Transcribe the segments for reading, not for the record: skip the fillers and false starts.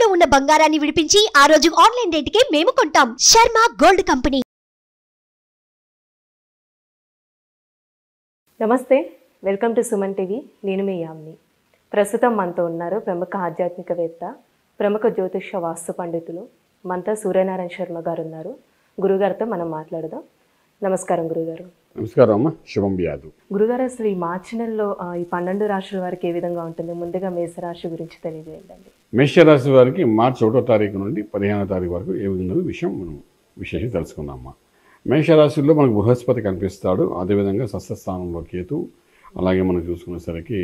తాకట్టులో ఉన్న బంగారాన్ని విడిపించి ఆ రోజు ఆన్లైన్ రేటుకే మేము కొంటాం. Sharma gold company. నమస్తే, వెల్కమ్ టు సుమన్ టీవీ. నేను మీ యామ్ని. ప్రస్తుతం మనతో ఉన్నారు ప్రముఖ ఆధ్యాత్మికవేత్త, ప్రముఖ జ్యోతిష వాస్తు పండితులు మనతో సూర్యనారాయణ శర్మ గారు ఉన్నారు. గురుగారితో మనం మాట్లాడదాం. నమస్కారం గురుగారు. నమస్కారం అమ్మ, శుభం వ్యాధు. గురుగారు, అసలు ఈ మార్చి నెలలో ఈ 12 రాశుల వారికి ఏ విధంగా ఉంటుంది? ముందుగా మేషరాశి గురించి తెలియజేయండి. మేషరాశి వారికి మార్చి 1వ తారీఖు నుండి 15వ తారీఖు వరకు ఏ విధంగా విషయం మనం విశేషం తెలుసుకుందామమ్మా. మేషరాశిలో మనకు బృహస్పతి కనిపిస్తాడు. అదేవిధంగా షష్ఠస్థానంలో కేతు, అలాగే మనం చూసుకునేసరికి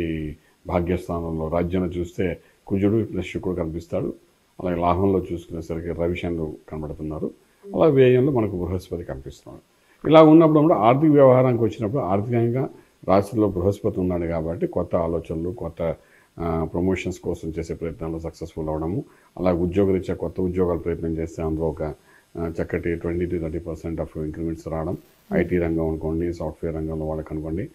భాగ్యస్థానంలో రాజ్యాన్ని చూస్తే కుజుడు ప్లస్ శుక్రుడు కనిపిస్తాడు. అలాగే లాభంలో చూసుకునేసరికి రవిశనుడు కనబడుతున్నారు. అలా వ్యయంలో మనకు బృహస్పతి కనిపిస్తున్నాడు. ఇలా ఉన్నప్పుడు కూడా ఆర్థిక వ్యవహారానికి వచ్చినప్పుడు ఆర్థికంగా రాశిలో బృహస్పతి ఉన్నాడు కాబట్టి కొత్త ఆలోచనలు, కొత్త ప్రమోషన్స్ కోసం చేసే ప్రయత్నాలు సక్సెస్ఫుల్ అవ్వడము, అలాగే ఉద్యోగరీత్యా కొత్త ఉద్యోగాలు ప్రయత్నం చేస్తే అందులో ఒక చక్కటి 20-30% ఆఫ్ ఇంక్రిమెంట్స్ రావడం. ఐటీ రంగం అనుకోండి, సాఫ్ట్వేర్ రంగంలో వాళ్ళకి అనుకోండి,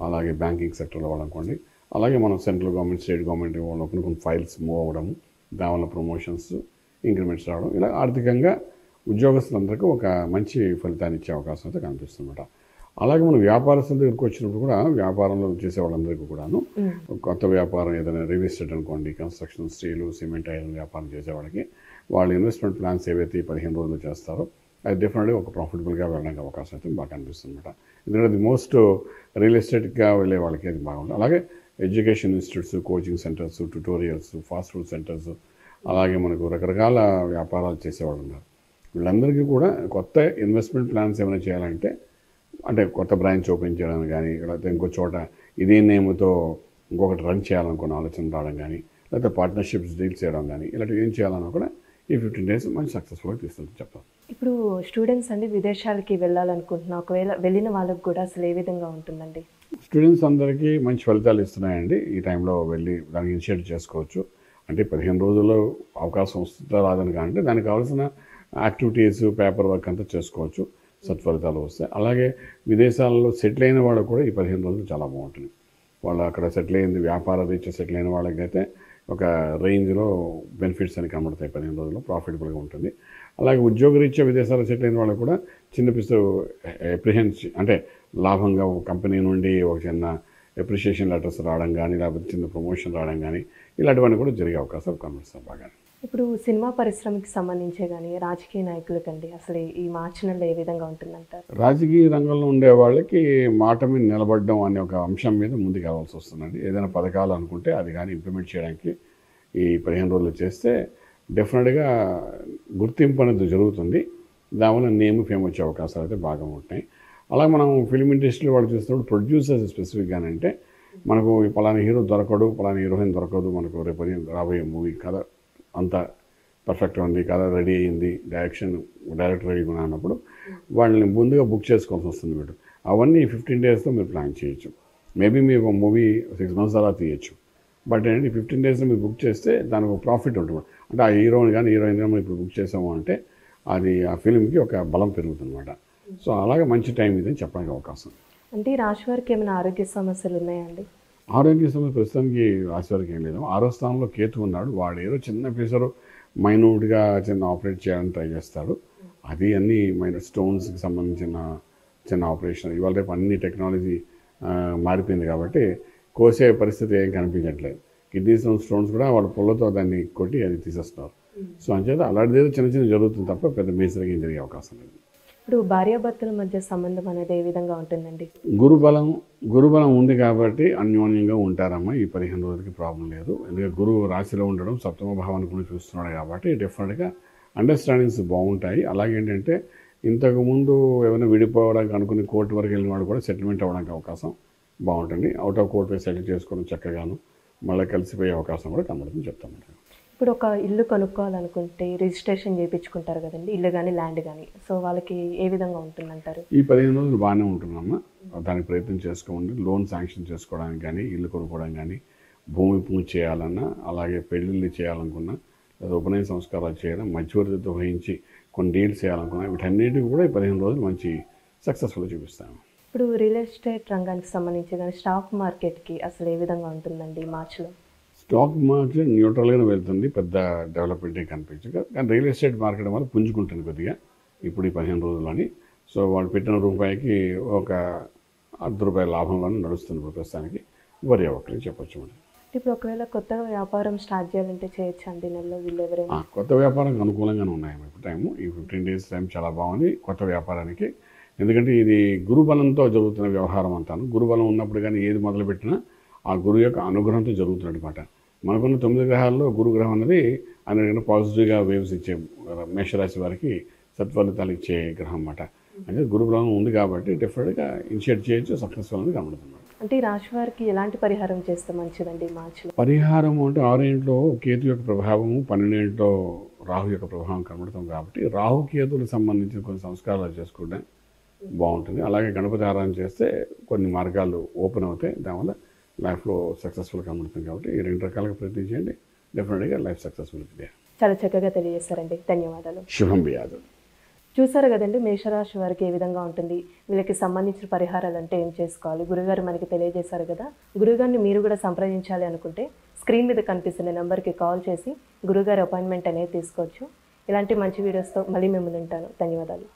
అలాగే బ్యాంకింగ్ సెక్టర్లో వాళ్ళనుకోండి, అలాగే మనం సెంట్రల్ గవర్నమెంట్, స్టేట్ గవర్నమెంట్ వాళ్ళకు కొన్ని ఫైల్స్ మూవ్ అవ్వడము, దానివల్ల ప్రమోషన్స్, ఇంక్రిమెంట్స్ రావడం, ఇలా ఆర్థికంగా ఉద్యోగస్తులందరికీ ఒక మంచి ఫలితాన్ని ఇచ్చే అవకాశం అయితే కనిపిస్తుందన్నమాట. అలాగే మనం వ్యాపారస్తుల దగ్గరికి వచ్చినప్పుడు కూడా వ్యాపారంలో చేసే వాళ్ళందరికీ కూడాను కొత్త వ్యాపారం ఏదైనా రియల్ ఎస్టేట్ అనుకోండి, కన్స్ట్రక్షన్, స్టీలు, సిమెంట్, ఐరన్ వ్యాపారం చేసే వాళ్ళకి వాళ్ళ ఇన్వెస్ట్మెంట్ ప్లాన్స్ ఏవైతే 15 రోజులు చేస్తారో అది డెఫినెట్గా ఒక ప్రాఫిటబుల్గా వెళ్ళడానికి అవకాశం అయితే బాగా కనిపిస్తుంది అనమాట. ఎందుకంటే అది మోస్ట్ రియల్ ఎస్టేట్గా వెళ్ళే వాళ్ళకి అది బాగుంటుంది. అలాగే education institutes, coaching centres, tutorials, fast food centres, అలాగే మనకు రకరకాల వ్యాపారాలు చేసేవాళ్ళు ఉన్నారు. వీళ్ళందరికీ కూడా కొత్త ఇన్వెస్ట్మెంట్ ప్లాన్స్ ఏమైనా చేయాలంటే, అంటే కొత్త బ్రాంచ్ ఓపెన్ చేయడం కానీ, లేకపోతే ఇంకో చోట ఇదే నేమ్తో ఇంకొకటి రన్ చేయాలనుకున్న ఆలోచన రావడం కానీ, లేకపోతే పార్ట్నర్షిప్స్ డీల్ చేయడం కానీ, ఇలాంటివి ఏం చేయాలన్నా కూడా ఈ 15 days మంచి సక్సెస్ఫుల్గా తీసుకుంటుంది చెప్తాను. ఇప్పుడు స్టూడెంట్స్ అండి విదేశాలకి వెళ్ళాలనుకుంటున్నా, ఒకవేళ వెళ్ళిన వాళ్ళకి కూడా అసలు ఏ విధంగా ఉంటుందండి? స్టూడెంట్స్ అందరికీ మంచి ఫలితాలు ఇస్తున్నాయండి. ఈ టైంలో వెళ్ళి దానికి ఇనిషియేట్ చేసుకోవచ్చు. అంటే 15 రోజుల్లో అవకాశం వస్తుందా రాదని కానీ దానికి కావాల్సిన యాక్టివిటీస్, పేపర్ వర్క్ అంతా చేసుకోవచ్చు, సత్ఫలితాలు వస్తాయి. అలాగే విదేశాలలో సెటిల్ అయిన వాళ్ళు కూడా ఈ 15 రోజులు చాలా బాగుంటుంది. వాళ్ళు అక్కడ సెటిల్ అయింది, వ్యాపార రీత్యా సెటిల్ అయిన వాళ్ళకైతే ఒక రేంజ్లో బెనిఫిట్స్ అని కనబడతాయి. 15 రోజుల్లో ప్రాఫిటబుల్గా ఉంటుంది. అలాగే ఉద్యోగరీత్యా విదేశాల్లో సెటిల్ అయిన వాళ్ళు కూడా చిన్న పిస్తు అంటే లాభంగా ఒక కంపెనీ నుండి ఒక చిన్న అప్రిషియేషన్ లెటర్స్ రావడం కానీ, లేకపోతే చిన్న ప్రమోషన్ రావడం కానీ, ఇలాంటివన్నీ కూడా జరిగే అవకాశాలు కనిపిస్తాయి బాగా. ఇప్పుడు సినిమా పరిశ్రమకి సంబంధించే కానీ రాజకీయ నాయకులకండి అసలు ఈ మార్చి నెలలో ఏ విధంగా ఉంటుందంటారు? రాజకీయ రంగంలో ఉండే వాళ్ళకి మాట మీద నిలబడడం అనే ఒక అంశం మీద ముందుకు వెళ్ళాల్సి వస్తుందండి. ఏదైనా పథకాలు అనుకుంటే అది కానీ ఇంప్లిమెంట్ చేయడానికి ఈ 15 రోజులు చేస్తే డెఫినెట్గా గుర్తింపు అనేది జరుగుతుంది. దానివల్ల నేమ్ ఫేమ్ వచ్చే అవకాశాలు అయితే బాగా ఉంటాయి. అలాగే మనం ఫిల్మ్ ఇండస్ట్రీలో వాళ్ళు చూసినప్పుడు ప్రొడ్యూసర్స్ స్పెసిఫిక్గానే అంటే మనకు పలానా హీరో దొరకడు, పలానా హీరోయిన్ దొరకదు, మనకు రేపు రాబోయే మూవీ కథ అంతా పర్ఫెక్ట్గా ఉంది, కథ రెడీ అయ్యింది, డైరెక్టర్ రెడీగా అన్నప్పుడు వాళ్ళని ముందుగా బుక్ చేసుకోవాల్సి వస్తుంది. మీరు అవన్నీ 15 daysలో మీరు ప్లాన్ చేయొచ్చు. మేబీ మీరు ఒక మూవీ 6 months తర్వాత తీయచ్చు. బట్ ఏంటంటే 15 daysలో మీరు బుక్ చేస్తే దానికి ఒక ప్రాఫిట్ ఉంటుంది. అంటే ఆ హీరోని కానీ హీరోయిన్ కానీ మనం ఇప్పుడు బుక్ చేసాము అంటే అది ఆ ఫిల్మ్కి ఒక బలం పెరుగుతుంది అనమాట. సో అలాగే మంచి టైం ఇదని చెప్పడానికి అవకాశం. అంటే ఈ రాశి వారికి ఏమైనా ఆరోగ్య సమస్యలు ఉన్నాయండి? ఆరోగ్య సమస్య ప్రస్తుతానికి రాశి వారికి ఏం లేదు. 6వ స్థానంలో కేతు ఉన్నాడు. వాడు ఏదో చిన్న ఫీజరు మైన్యూట్గా చిన్న ఆపరేట్ చేయాలని ట్రై చేస్తాడు. అది అన్ని స్టోన్స్కి సంబంధించిన చిన్న ఆపరేషన్. ఇవాళ రేపు అన్ని టెక్నాలజీ మారిపోయింది కాబట్టి కోసే పరిస్థితి ఏం కనిపించట్లేదు. కిడ్నీ స్టోన్స్ కూడా వాళ్ళ పుల్లతో దాన్ని కొట్టి అది తీసేస్తున్నారు. సో అంచేత అలాంటిది ఏదో చిన్న చిన్న జరుగుతుంది తప్ప పెద్ద మేజర్గా ఏం జరిగే అవకాశం లేదు. ఇప్పుడు భార్యాభర్తల మధ్య సంబంధం అనేది ఏ విధంగా ఉంటుందండి? గురుబలం ఉంది కాబట్టి అన్యోన్యంగా ఉంటారమ్మా. ఈ 15 రోజులకి ప్రాబ్లం లేదు. ఎందుకంటే గురువు రాశిలో ఉండడం, సప్తమ భావాన్ని కూడా చూస్తున్నాడు కాబట్టి డెఫినెట్గా అండర్స్టాండింగ్స్ బాగుంటాయి. అలాగే ఏంటంటే ఇంతకుముందు ఏమైనా విడిపోవడానికి అనుకుని కోర్టు వరకు వెళ్ళిన వాడు కూడా సెటిల్మెంట్ అవ్వడానికి అవకాశం బాగుంటుంది. అవుట్ ఆఫ్ కోర్టు సెటిల్ చేసుకోవడం చక్కగాను మళ్ళీ కలిసిపోయే అవకాశం కూడా కనబడుతుంది చెప్తాను. ఇప్పుడు ఒక ఇల్లు కొనుక్కోవాలనుకుంటే రిజిస్ట్రేషన్ చేయించుకుంటారు కదండి, ఇల్లు కానీ ల్యాండ్ కానీ. సో వాళ్ళకి ఏ విధంగా ఉంటుందంటారు? ఈ 15 రోజులు బాగానే ఉంటుందమ్మా. దానికి ప్రయత్నం చేసుకోండి. లోన్ శాంక్షన్ చేసుకోవడానికి కానీ, ఇల్లు కొనుక్కోవడానికి కానీ, భూమి పూజ చేయాలన్నా, అలాగే పెళ్ళిళ్ళు చేయాలనుకున్నా, లేదా ఉపనయన సంస్కారాలు చేయడం, మధ్యవర్తితో వహించి కొన్ని డీల్స్ చేయాలనుకున్నా, వీటన్నిటికీ కూడా ఈ 15 రోజులు మంచి సక్సెస్ఫుల్గా చూపిస్తాము. ఇప్పుడు రియల్ ఎస్టేట్ రంగానికి సంబంధించి కానీ స్టాక్ మార్కెట్కి అసలు ఏ విధంగా ఉంటుందండి మార్చిలో? స్టాక్ మార్కెట్ న్యూట్రల్గానే వెళ్తుంది, పెద్ద డెవలప్మెంట్ కనిపించక. కానీ రియల్ ఎస్టేట్ మార్కెట్ వల్ల పుంజుకుంటుంది కొద్దిగా ఇప్పుడు ఈ 15 రోజుల్లోని. సో వాళ్ళు పెట్టిన రూపాయికి ఒక ₹10 లాభంలోనే నడుస్తుంది ప్రస్తుతానికి. వరి అవ్వకని చెప్పొచ్చు మనం. ఇప్పుడు ఒకవేళ కొత్తగా వ్యాపారం స్టార్ట్ చేయాలంటే చేయొచ్చు అండి నెలలో వీళ్ళు ఎవరైనా? కొత్త వ్యాపారానికి అనుకూలంగానే ఉన్నాయి ఇప్పుడు టైము. ఈ 15 డేస్ టైం చాలా బాగుంది కొత్త వ్యాపారానికి. ఎందుకంటే ఇది గురుబలంతో జరుగుతున్న వ్యవహారం అంతాను. గురుబలం ఉన్నప్పుడు కానీ ఏది మొదలుపెట్టినా ఆ గురువు యొక్క అనుగ్రహంతో జరుగుతున్నమాట. మనకున్న 9 గ్రహాల్లో గురుగ్రహం అనేది ఆయన పాజిటివ్గా వేవ్స్ ఇచ్చే మేషరాశి వారికి సత్ఫలితాలు ఇచ్చే గ్రహం అన్నమాట. అంటే గురుబలం ఉంది కాబట్టి డెఫినెట్గా ఇనిషియేట్ చేయొచ్చు, సక్సెస్ఫుల్ అనేది కనబడుతుంది. అంటే ఈ రాశి వారికి ఎలాంటి పరిహారం చేస్తే మంచిదండి మార్చిలో? పరిహారం అంటే 6 ఇంట్లో కేతు యొక్క ప్రభావము, 12 ఇంట్లో రాహు యొక్క ప్రభావం కనబడుతుంది కాబట్టి రాహు కేతులకు సంబంధించిన కొన్ని సంస్కారాలు చేసుకుంటే బాగుంటుంది. అలాగే గణపతి ఆరాధన చేస్తే కొన్ని మార్గాలు ఓపెన్ అవుతాయి, దానివల్ల లైఫ్లో సక్సెస్ఫుల్ కనబడుతుంది. కాబట్టి ఈ 2 రకాలుగా ప్రయత్నం చేయండి, డెఫినెట్గా లైఫ్ సక్సెస్ఫుల్ అవుతుంది. చాలా చక్కగా తెలియజేస్తారండి, ధన్యవాదాలు. శుభం బియాదు. చూసారు కదండి మేషరాశి వారికి ఏ విధంగా ఉంటుంది, వీళ్ళకి సంబంధించిన పరిహారాలు అంటే ఏం చేసుకోవాలి గురుగారు మనకి తెలియజేశారు కదా. గురుగారిని మీరు కూడా సంప్రదించాలి అనుకుంటే స్క్రీన్ మీద కనిపిస్తున్న నెంబర్కి కాల్ చేసి గురుగారి అపాయింట్మెంట్ అనేది తీసుకోవచ్చు. ఇలాంటి మంచి వీడియోస్తో మళ్ళీ మిమ్మల్ని ఉంటాను. ధన్యవాదాలు.